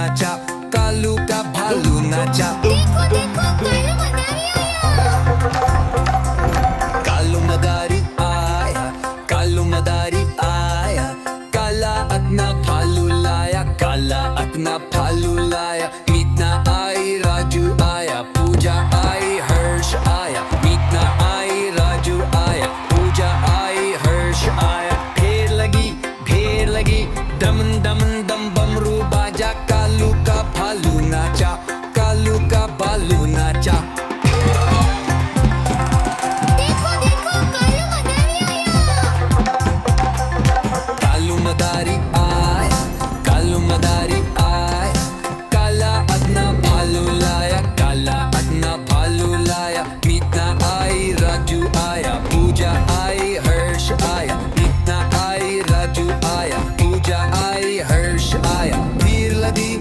नाचा, कालू का भालू नाचा। देखो देखो कालू मदारी आया। कालू मदारी आया, काला अपना भालू लाया, काला अपना भालू लाया। मीतना आई, राजू आया, पूजा आई, हर्ष आया। मीतना आई, राजू आया, पूजा आई, हर्ष आया। ढेर लगी, दम दम दम बमरू बाजा, कालू का भालू नाचा, कालू का भालू नाचा। देखो देखो कालू मदारी आया। कालू मदारी आया, काला अपना भालू लाया, काला अपना भालू लाया। मीतना आई, राजू आया, पूजा आई, हर्ष आया। मीतना आई, राजू आया, पूजा आई, हर्ष आया। भीड़ लगी,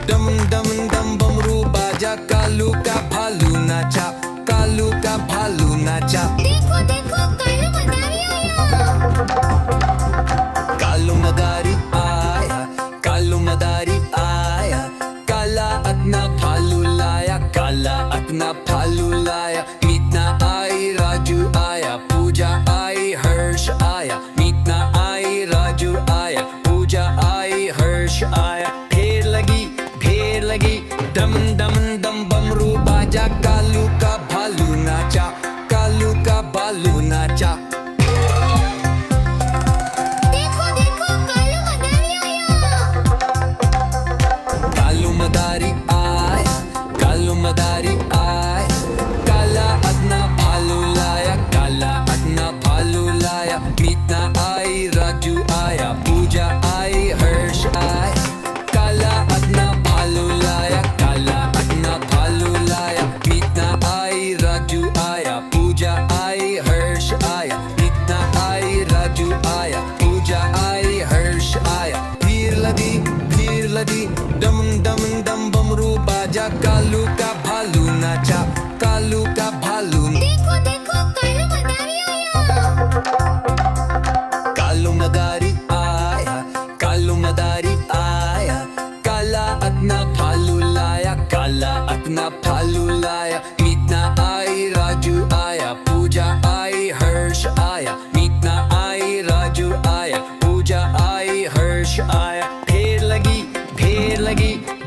दम दम दम बमरू बाजा, कालू का भालू नाचा, कालू का भालू नाचा। देखो देखो कालू मदारी आया, कालू मदारी आया, काला अपना भालू लाया, काला अपना भालू लाया। मीतना आई, राजू आया, पूजा आई, हर्ष आया। मीतना आई, राजू आया, पूजा आई, हर्ष आया। ढेर लगी, दम दम दम बमरू बाजा, कालू का भालू नाचा, कालू का भालू नाचा। देखो देखो कालू मदारी आया, कालू मदारी आया, काला अपना भालू लाया, काला अपना भालू लाया। मीतना आई, राजू आया, पूजा आई, हर्ष आया। काला अपना भालू लाया, काला अपना भालू लाया। मीतना आई, राजू आया, पूजा आई, हर्ष आया। मीतना आई, राजू आया, पूजा आई, हर्ष आया। भीड़ लगी, दम दम दम बमरू बाजा, कालू का भालू नाचा, कालू का भालू। देखो देखो कालू मदारी आया, कालू मदारी आया, काला अपना भालू लाया, काला अपना भालू लाया। मीतना आई, राजू आया, पूजा आई, हर्ष आया। मीतना आई, राजू आया, पूजा आई, हर्ष आया। ढेर लगी,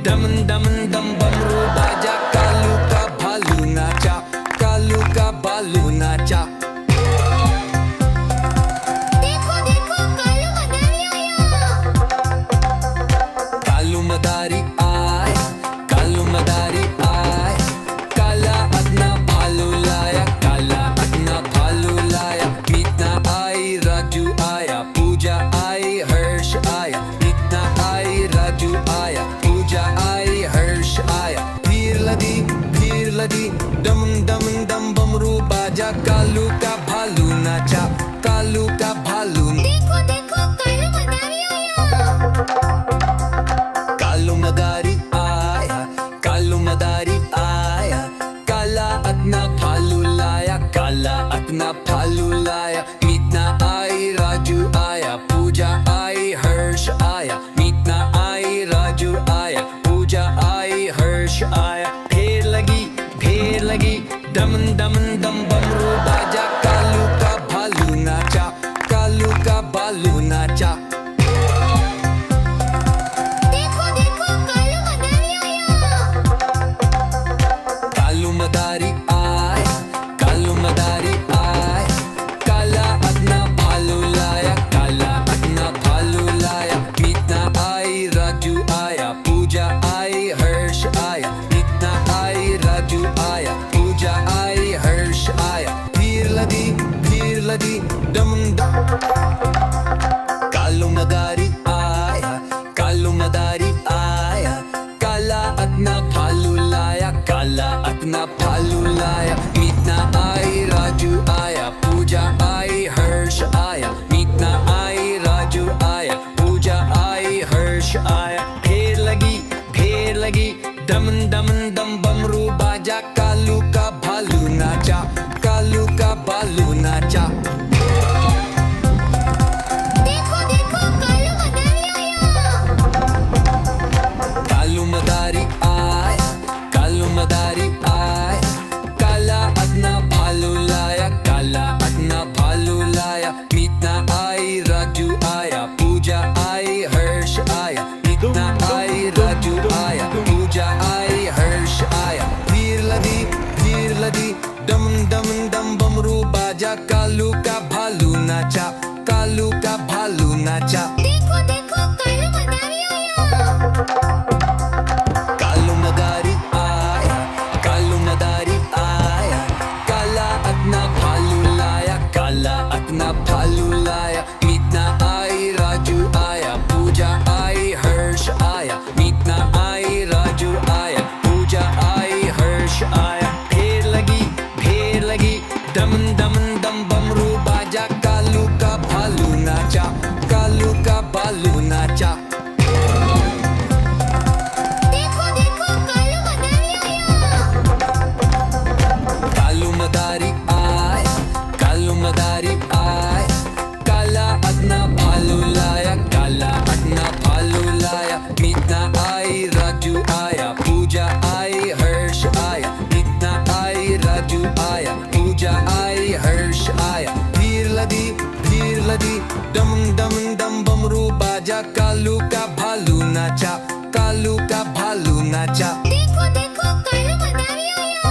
दम दम दम बमरू बाजा, कालू का भालू नाचा, कालू का भालू नाचा। देखो देखो कालू मदारी आया, कालू मदारी आया, काला अपना भालू लाया, काला अपना भालू लाया। मीतना आई, राजू आया, पूजा आई, हर्ष आया। मीतना आई, राजू आया, पूजा आई, हर्ष आया। भीड़ लगी, दम दम दम बमरू बाजा, कालू का भालू नाचा, कालू का भालू। देखो देखो कालू मदारी आया, कालू मदारी आया, काला अपना भालू लाया, काला अपना भालू लाया। मीतना आई, राजू आया, पूजा आई, हर्ष आया। मीतना आई, राजू आया, पूजा आई, हर्ष आया। ढेर लगी, दम दम दम बमरू बाजा, कालू का भालू नाचा, कालू का भालू नाचा। देखो देखो कालू मदारी आया, कालू मदारी आया, काला अपना भालू लाया, काला अपना भालू लाया। मीतना आई, राजू आया, पूजा आई, हर्ष आया। मीतना आई, राजू आया, पूजा आई, हर्ष आया। भीड़ लगी, दम दम। कालू मदारी आया, कालू मदारी आया, काला अपना भालू लाया, काला अपना भालू लाया। मीतना आई, राजू आया, पूजा आई, हर्ष आया। मीतना आई, राजू आया, पूजा आई, हर्ष आया। ढेर लगी, दम दम दम बमरू बाजा, कालू का भालू नाचा, कालू का भालू नाचा। देखो देखो नाचा। देखो देखो कालू मदारी आया। कालू मदारी आय, कालू मदारी आय, काला अदना भालू लाया, काला अदना भालू लाया। मीतना आई, राजू आया, पूजा आई, हर्ष आया। मीतना आई, राजू आया, पूजा आई, हर्ष आया। भीड़ लदी डम डम डम बमरू बाजा, कालू का भालू नाचा, कालू का भालू नाचा। देखो देखो कालू मदारी आया।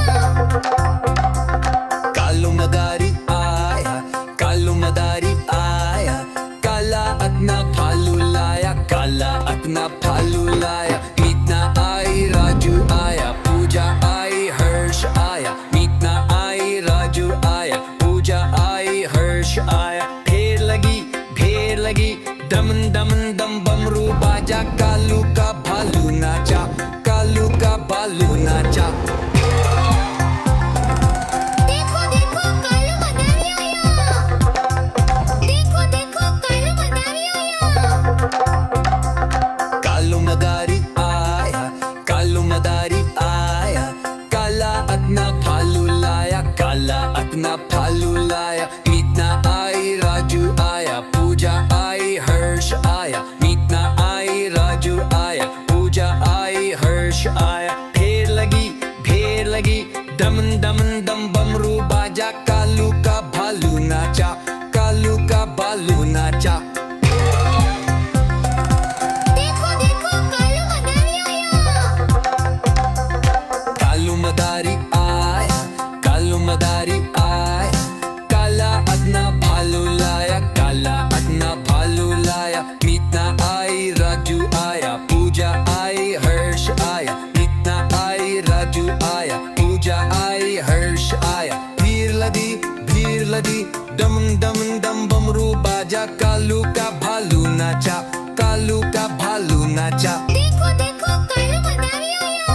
कालू मदारी आया, कालू मदारी आया, काला अदना भालू लाया, काला अदना भालू लाया। मीतना आई, राजू आया, पूजा आई, हर्ष आया। मीतना आई, राजू आया, पूजा आई, हर्ष आया। ढेर लगी दम दम दम बमरू बाजा, कालू का भालू नाचा, कालू का भालू नाचा। देखो देखो कालू मदारी आया। देखो देखो कालू मदारी आया। कालू मदारी आया, कालू मदारी आया, काला अदना भालू लाया, काला अदना भालू लाया। मीतना आई, राजू आया, पूजा आई, हर्ष आया। मीतना आई, राजू आया, पूजा आई, हर्ष आया। ढेर लगी दम दम दम बमरू बाजा, कालू का भालू नाचा, कालू का भालू नाचा। देखो देखो कालू मदारी आया। कालू मदारी आया, कालू मदारी आया, काला अदना भालू लाया, काला अदना भालू लाया। मीतना आई, राजू आया, पूजा आई, हर्ष आया। मीतना आई, राजू आया, पूजा आई, हर्ष आया। भीड़ लदी डम डम डम बमरू बाजा, कालू का भालू नाचा, कालू का भालू नाचा। देखो देखो कालू मदारी आया।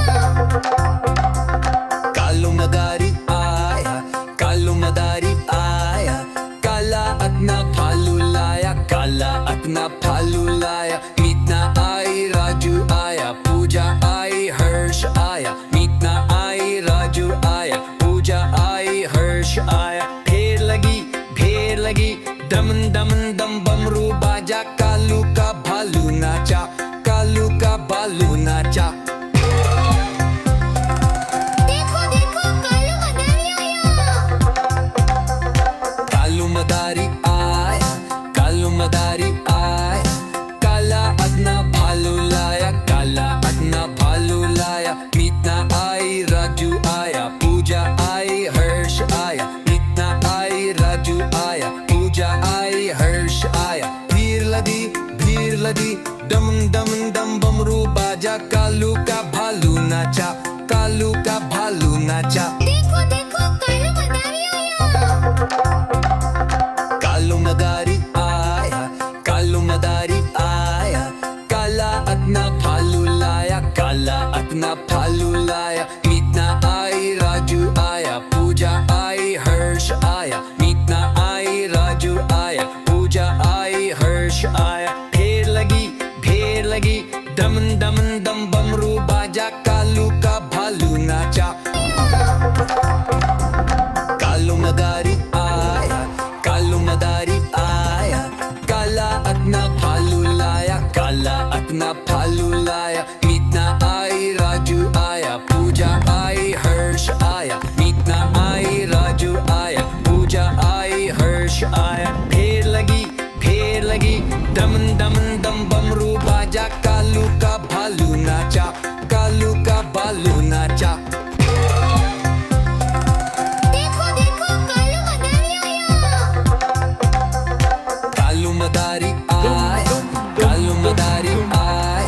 कालू मदारी आया, कालू मदारी आया, काला अदना भालू लाया, काला अदना भालू लाया। मीतना आई, राजू आया, पूजा आई, हर्ष आया। मीतना आई, राजू आया, पूजा आई, हर्ष आया। ढेर लगी दम दम दम बमरू बाजा, कालू का भालू नाचा, कालू का भालू नाचा। देखो देखो कालू मदारी आया। कालू मदारी आया, कालू मदारी आया, काला अदना भालू लाया, काला अदना भालू लाया। मीतना आई, राजू आया, पूजा आई, हर्ष आया। मीतना आई, राजू आया, पूजा आई, हर्ष आया। भीड़ लदी डम डम डम बमरू बाजा, कालू का भालू नाचा, कालू का भालू नाचा। देखो देखो कालू मदारी आया। कालू मदारी आया, कालू मदारी आया, काला अदना भालू लाया, काला अदना भालू लाया। मीतना आई, राजू आया, पूजा आई, हर्ष आया। मीतना आई, राजू आया, पूजा आई, हर्ष आया। ढेर लगी दम दम दम बमरू बाजा, कालू का भालू नाचा। कालू मदारी आया, कालू मदारी आया, काला अदना भालू लाया, काला अदना भालू लाया। मीतना आई, राजू आया, पूजा आई, हर्ष आया। मीतना आई, राजू आया, पूजा आई, हर्ष आया। ढेर लगी दम दम दम बमरू बाजा, कालू का भालू नाचा, कालू का भालू नाचा। देखो देखो कालू मदारी आया। कालू मदारी आया, कालू मदारी आया,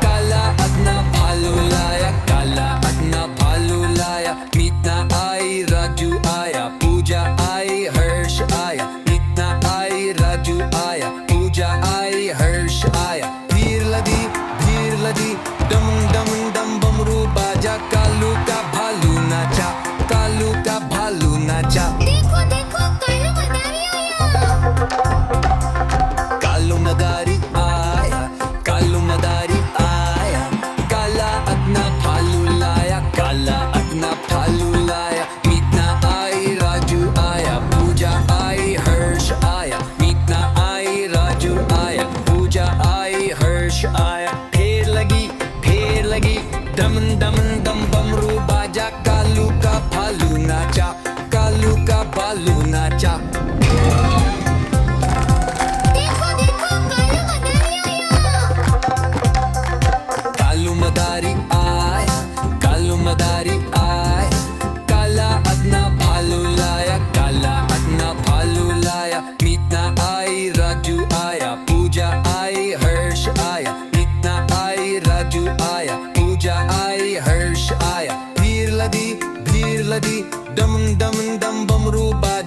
काला अदना भालू लाया, काला अदना भालू लाया। मीतना आई, राजू आया, पूजा आई, हर्ष आया। मीतना आई, राजू आया, पूजा आई, हर्ष आया। भीड़ लदी डम डम डम बमरू बाजा, कालू का भालू नाचा, कालू का भालू नाचा। देखो देखो कालू मदारी आया। कालू मदारी आया,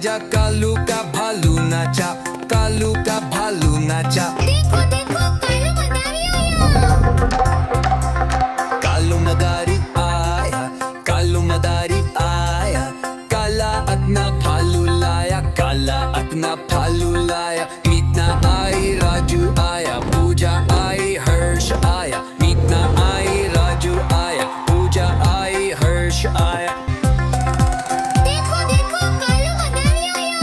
बाजा, कालू का भालू नाचा, कालू का भालू नाचा। देखो देखो कालू मदारी आया। कालू मदारी आया, कालू मदारी आया, काला अपना भालू लाया, काला अपना भालू लाया। मीतना आई, राजू आया, पूजा आई, हर्ष आया। मीतना आई, राजू आया, पूजा आई, हर्ष आया। देखो देखो कालू मदारी आया।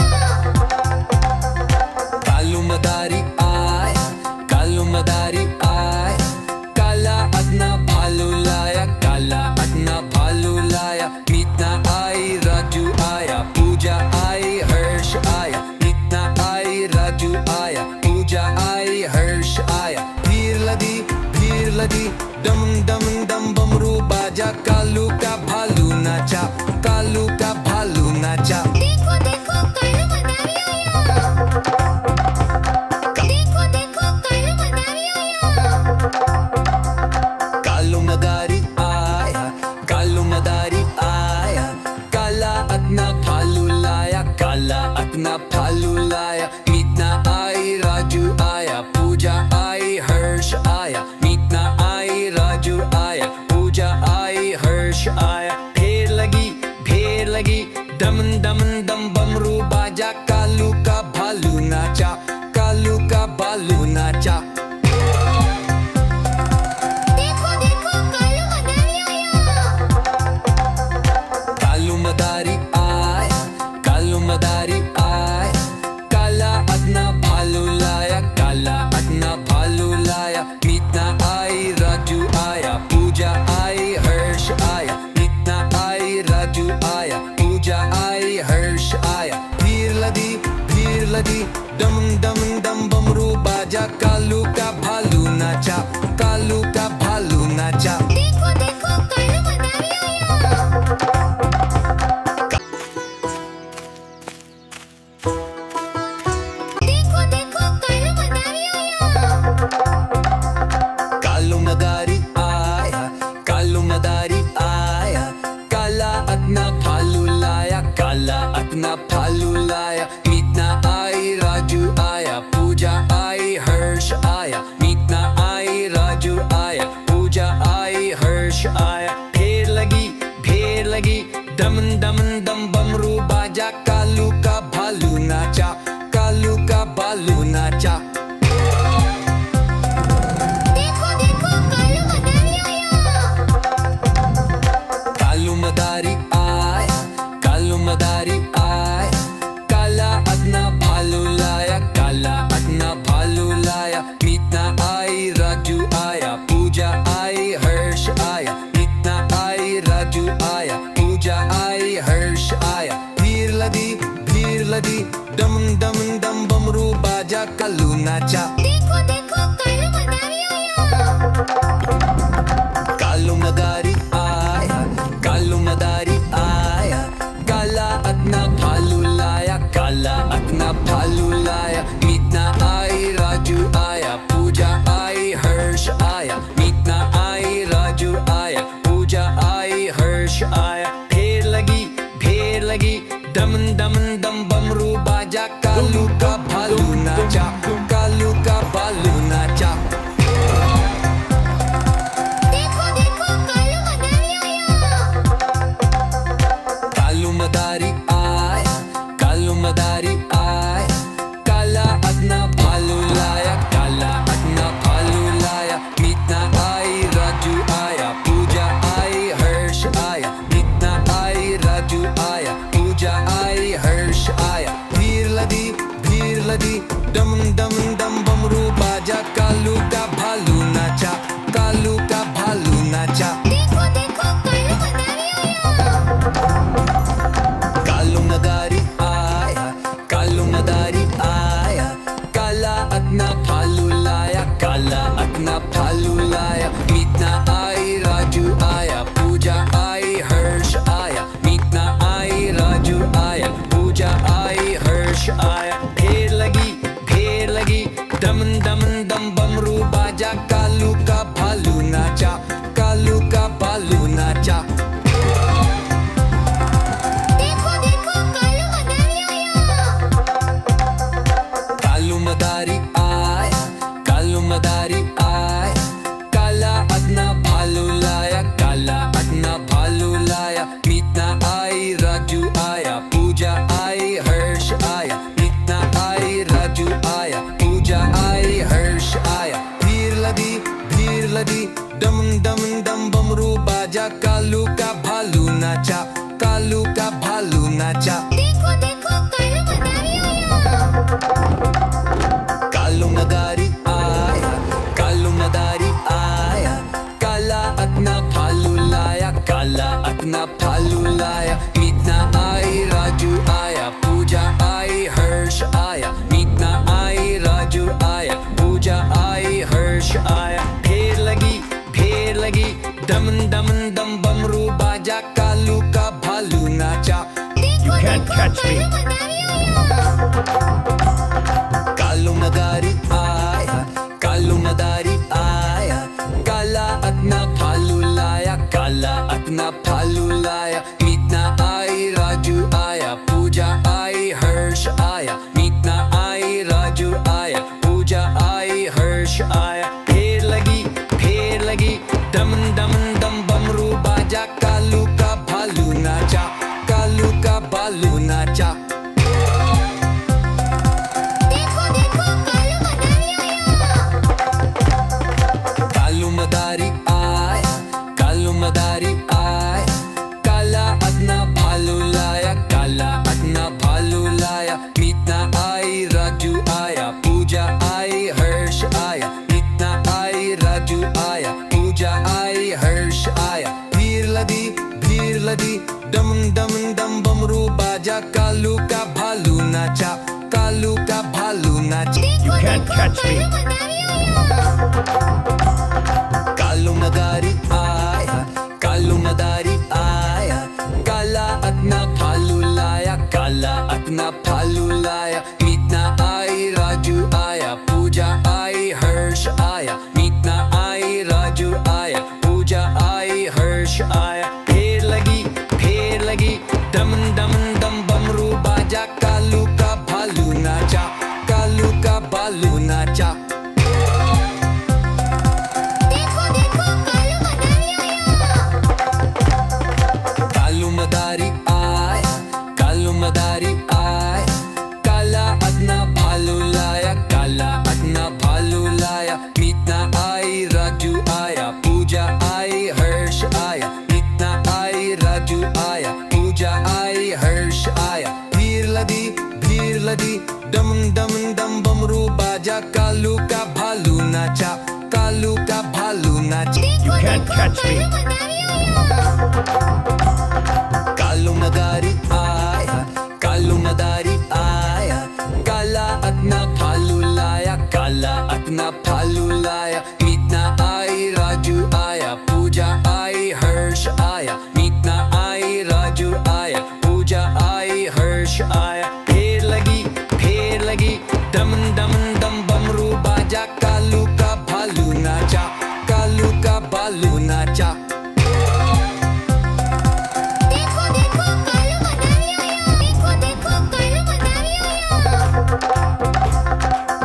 कालू मदारी आया, कालू मदारी आया, काला अपना भालू लाया, काला अपना भालू लाया। मीतना आई, राजू आया, पूजा आई, हर्ष आया। मीतना आई, राजू आया, पूजा आई, हर्ष आया। भीड़ लगी डम डम डम बमरू बाजा, कालू का भालू नाचा, कालू का भालू नाचा। देखो देखो कालू मदारी आया। देखो देखो कालू मदारी आया। कालू मदारी आया, कालू मदारी आया, काला अपना भालू लाया, काला अपना भालू लाया। मीतना आई, राजू आया, पूजा आई, हर्ष आया। मीतना आई, राजू आया, पूजा आई, हर्ष आया। भीड़ लगी डम डम डम बमरू बाजा, कालू का भालू नाचा, कालू का भालू नाचा। देखो देखो कालू मदारी आया। कालू मदारी आया, कालू मदारी आया, काला अपना भालू लाया, काला अपना भालू लाया। मीतना आई, राजू आया, पूजा आई, हर्ष आया। मीतना आई, राजू आया, पूजा आई, हर्ष आया। भीड़ लगी डम डम डम बमरू बाजा, कालू का भालू नाचा, कालू का भालू नाचा। देखो देखो कालू मदारी आया। देखो देखो कालू मदारी आया। कालू मदारी आया, कालू मदारी आया, काला अपना भालू लाया, काला अपना भालू लाया। मीतना आई, राजू आया, पूजा आई, हर्ष आया। मीतना आई, राजू आया, पूजा आई, हर्ष आया। भीड़ लगी डम डम डम बमरू बाजा, कालू का भालू नाचा, कालू का भालू नाचा। देखो देखो कालू मदारी आया। कालू मदारी आया, कालू मदारी आया, काला अपना भालू लाया, काला अपना भालू लाया। मीतना आई, राजू आया, पूजा आई, हर्ष आया। मीतना आई, राजू आया, पूजा आई, हर्ष आया। भीड़ लगी डम डम डम बमरू बाजा, कालू नाचा। देखो देखो कालू मदारी आया। कालू मदारी आया, कालू मदारी आया, काला अपना भालू लाया, काला अपना भालू लाया। मीतना आई, राजू आया, पूजा आई, हर्ष आया। मीतना आई, राजू आया, पूजा आई, हर्ष आया। भीड़ लगी डम डम डम बमरू बाजा, कालू का भालू नाचा, कालू का भालू नाचा। देखो देखो कालू मदारी आया। कालू मदारी आया, कालू मदारी आया, काला अपना भालू लाया, काला अपना भालू लाया। मीतना आई, राजू आया, पूजा आई, हर्ष आया। मीतना आई, राजू आया, पूजा आई, हर्ष आया। भीड़ लगी डम डम डम बमरू बाजा, कालू का भालू नाचा, कालू का भालू नाचा। देखो देखो कालू मदारी आया। कालू मदारी आया, कालू मदारी आया, काला अपना भालू लाया, काला अपना भालू लाया। मीतना आई, राजू आया, पूजा आई, हर्ष आया। मीतना आई, राजू आया, पूजा आई, हर्ष आया। भीड़ लगी डम डम डम बमरू बाजा, कालू का भालू नाचा, कालू का भालू नाचा। देखो देखो कालू मदारी आया। लदी डम डम डम बमरू बाजा कालू का भालू नाचा कालू का भालू नाचा देखो देखो कालू मदारी आया कालू मदारी आया कालू मदारी आया काला अपना भालू लाया काला अपना भालू लाया मीतना आई राजू आया पूजा आई हर्ष आया मीतना आई राजू आया पूजा आई हर्ष आया ढेर लगी डम डम डम बमरू बाजा कालू का भालू नाचा देखो can't देखो catch me. कालू मदारी आया कालू मदारी आया कालू मदारी आया काला अपना भालू लाया काला अपना भालू लाया मीतना आई राजू आया पूजा आई हर्ष आया मीतना आई राजू आया पूजा आई हर्ष आया ढेर लगी डम डम डम बमरू बाजा कालू का भालू नाचा कालू का भालू नाचा देखो देखो कालू मदारी आया कालू मदारी आया काला अपना भालू लाया काला अपना भालू लाया मीतना आई राजू आया पूजा आई हर्ष आया मीतना आई राजू आया पूजा आई हर्ष आया भीड़ लदी डम डम डम बमरू बाजा कालू का भालू नाचा कालू का भालू नाचा देखो can't देखो catch me. कालू मदारी आया कालू मदारी आया काला अपना भालू लाया काला अपना भालू लाया मीतना आई राजू आया पूजा आई हर्ष आया मीतना आई राजू आया पूजा आई हर्ष आया ढेर लगी डम डम डम बमरू बाजा कालू का भालू नाचा कालू का भालू नाचा देखो देखो कालू मदारी आया कालू मदारी आया काला अपना भालू लाया काला अपना भालू लाया मीतना आई राजू आया पूजा आई हर्ष आया मीतना आई राजू आया पूजा आई हर्ष आया भीड़ लदी डम डम डम बमरू बाजा कालू का भालू नाचा कालू का भालू नाचा देखो can't देखो catch me. कालू मदारी आया कालू मदारी आया काला अपना भालू लाया काला अपना भालू लाया मीतना आई राजू आया पूजा आई हर्ष आया मीतना आई राजू आया पूजा आई हर्ष आया ढेर लगी डम डम डम बमरू बाजा कालू का भालू नाचा कालू का भालू नाचा देखो देखो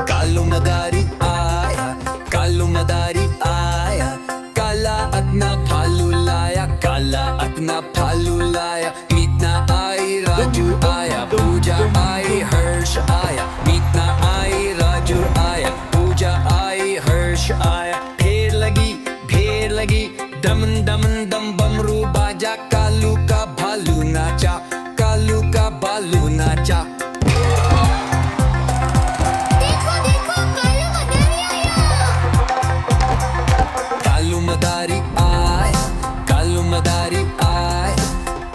कालू मदारी आया कालू मदारी आया काला अपना भालू लाया काला अपना भालू लाया मीतना आई राजू आया पूजा आई हर्ष आया मीतना आई राजू आया पूजा आई हर्ष आया ढेर लगी डम डम डम बमरू बाजा कालू का भालू नाचा कालू का भालू नाचा देखो देखो कालू मदारी आया कालू मदारी आया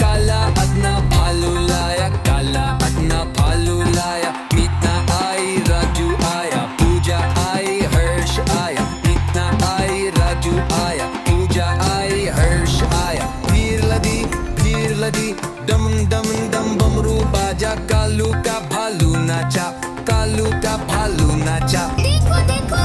काला अपना भालू लाया काला अपना भालू लाया मीतना आई राजू आया पूजा आई हर्ष आया मीतना आई राजू आया पूजा आई हर्ष आया भीड़ लदी डम डम डम बमरू बाजा कालू का भालू नाचा कालू का भालू नाचा देखो देखो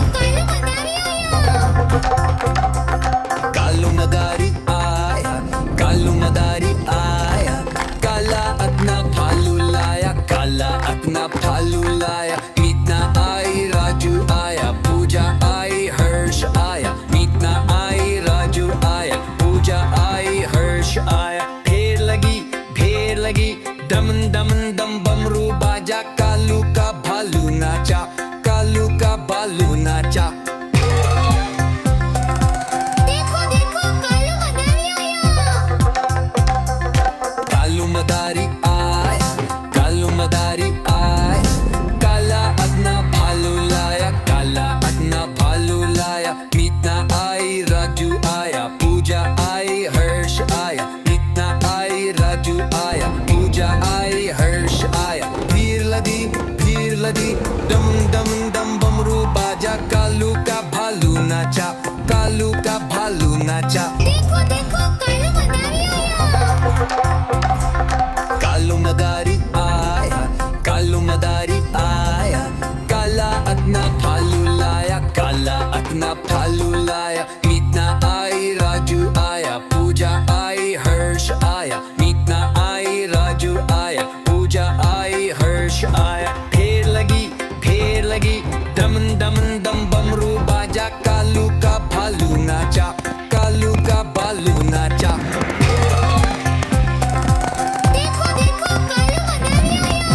कालू मदारी आया कालू मदारी आया काला अपना भालू लाया काला अपना भालू लाया मीतना आई राजू आया पूजा आई हर्ष आया मीतना आई कालू का भालू नाचा। देखो देखो कालू मदारी आया। कालू मदारी आया, कालू मदारी आया, काला अपना भालू लाया, काला अपना भालू लाया। मीतना आई, राजू आया, पूजा आई, हर्ष आया। मीतना आई, राजू आया, पूजा आई, हर्ष आया। फेर लगी दमन दमन दम बमरू बाजा। कालू का भालू नाचा, कालू का भालू नाचा। देखो देखो कालू मदारी आया।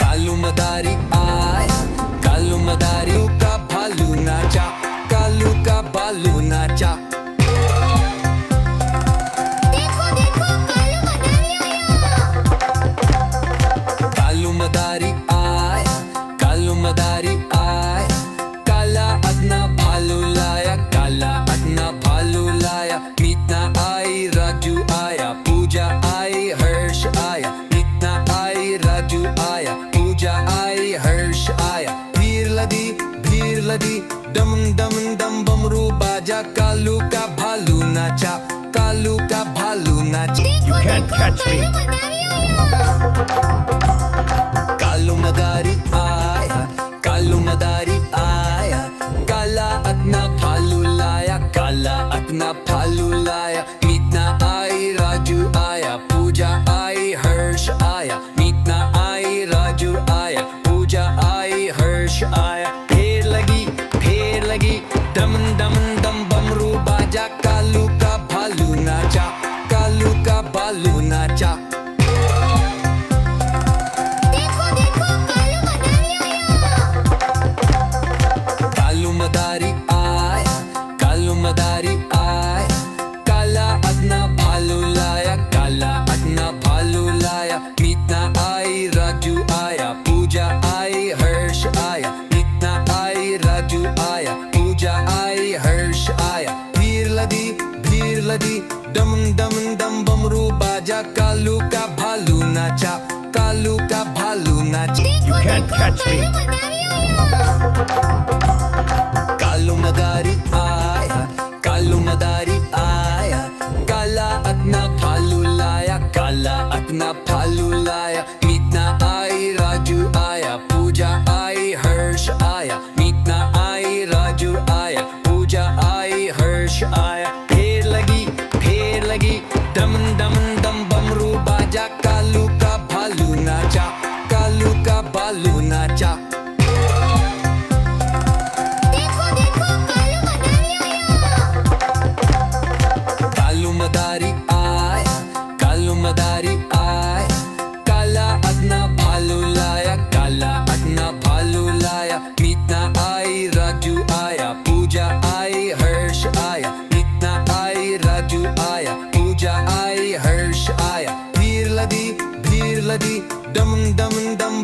कालू मदारी आया, कालू मदारी का भालू नाचा, कालू का भालू नाचा। देखो देखो कालू मदारी आया। कालू मदारी आया, कालू मदारी आया, काला अपना भालू लाया, काला अपना भालू लाया। मीतना आई, राजू आया, पूजा आई, हर्ष आया। मीतना आई, राजू आया, पूजा आई, हर्ष आया। भीड़ लदी दम दम दम बमरू बाजा। कालू का भालू नाचा, कालू का भालू नाचा। देखो can't देखो catch me. कालू मदारी आया। कालू मदारी आया, कालू मदारी आया, काला अपना भालू लाया, काला अपना भालू लाया। मीतना आई, राजू आया, पूजा आई, हर्ष आया। मीतना आई, राजू आया, पूजा आई, हर्ष आया। फेर लगी दमन दमन दम बमरू बाजा। कालू का भालू नाचा, कालू का भालू नाचा। देखो देखो कालू मदारी आया। कालू मदारी आया, कालू मदारी आया, काला अपना भालू लाया, काला अपना भालू लाया। मीतना आई, राजू आया, पूजा आई, हर्ष आया। मीतना आई, राजू आया, पूजा आई, हर्ष आया। भीड़ लदी दम दम दम बमरू बाजा। कालू का भालू नाचा, कालू का भालू नाचा। देखो can't देखो catch me. कालू मदारी आया। कालू मदारी आया, कालू मदारी आया, काला अपना भालू लाया, काला अपना भालू लाया। मीतना आई, राजू आया, पूजा आई, हर्ष आया। मीतना आई, राजू आया, पूजा आई, हर्ष आया। फेर लगी दमन दमन दम बमरू बाजा। कालू का भालू नाचा, कालू का भालू नाचा। देखो देखो कालू मदारी आया। कालू मदारी आया, कालू मदारी आया, काला अपना भालू लाया, काला अपना भालू लाया। मीतना आई, राजू आया, पूजा आई, हर्ष आया। मीतना आई, राजू आया, पूजा आई, हर्ष आया। भीड़ लदी दम दम दम